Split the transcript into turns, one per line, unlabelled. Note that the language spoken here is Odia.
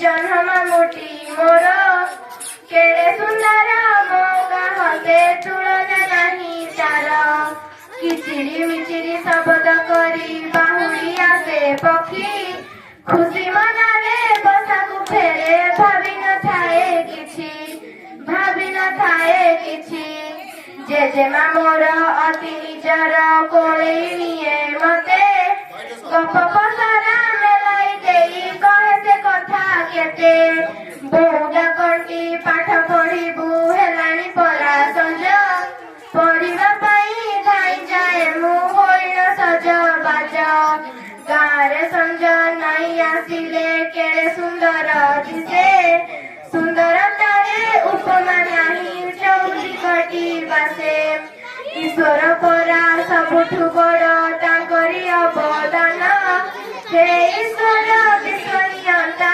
ଜହ୍ନ ମାମୁଟି ମୋର କେଡ଼େ ସୁନ୍ଦର ମୋ ଗାହରେ ତୁଳନା ନାହିଁ ତାର। କିଚିରି ମିଚିରି ଶବ୍ଦ କରି ବାହୁଡ଼ି ଆସେ ପକ୍ଷୀ ଖୁସି ମନରେ ବସାକୁ ଫେରେ ଭାବି ନଥାଏ କିଛି। ଜେଜେମା ମୋର ଅତି ନିଜର କୋଳେଇ ନିଏ ମତେ ଗପ ପସରା ମେଲାଇ ଦେଇ କହେ ସେ କଥା କେତେ। ବୋଉ ଡାକନ୍ତି ପାଠ ପଢିବୁ ହେଲାଣି ପରା ସଞ୍ଜ ପଢିବା ପାଇଁ ଧାଇଁ ଯାଏ ମୁଁ ହୋଇନ ସଜବାଜ। ଗାଁରେ ସଞ୍ଜ ନାଇଁ ଆସିଲେ କେଡ଼େ ସୁନ୍ଦର ଦିଶେ ସୁନ୍ଦରତାରେ ଉପମା ନାହିଁ ଚଉଦିକଟି ବାସେ। ଈଶ୍ୱର ପରା ସବୁଠୁ ବଡ଼ ତାଙ୍କରି ଅବଦାନ। ହେ ଈଶ୍ୱର ବିଶ୍ୱ ନିୟନ୍ତା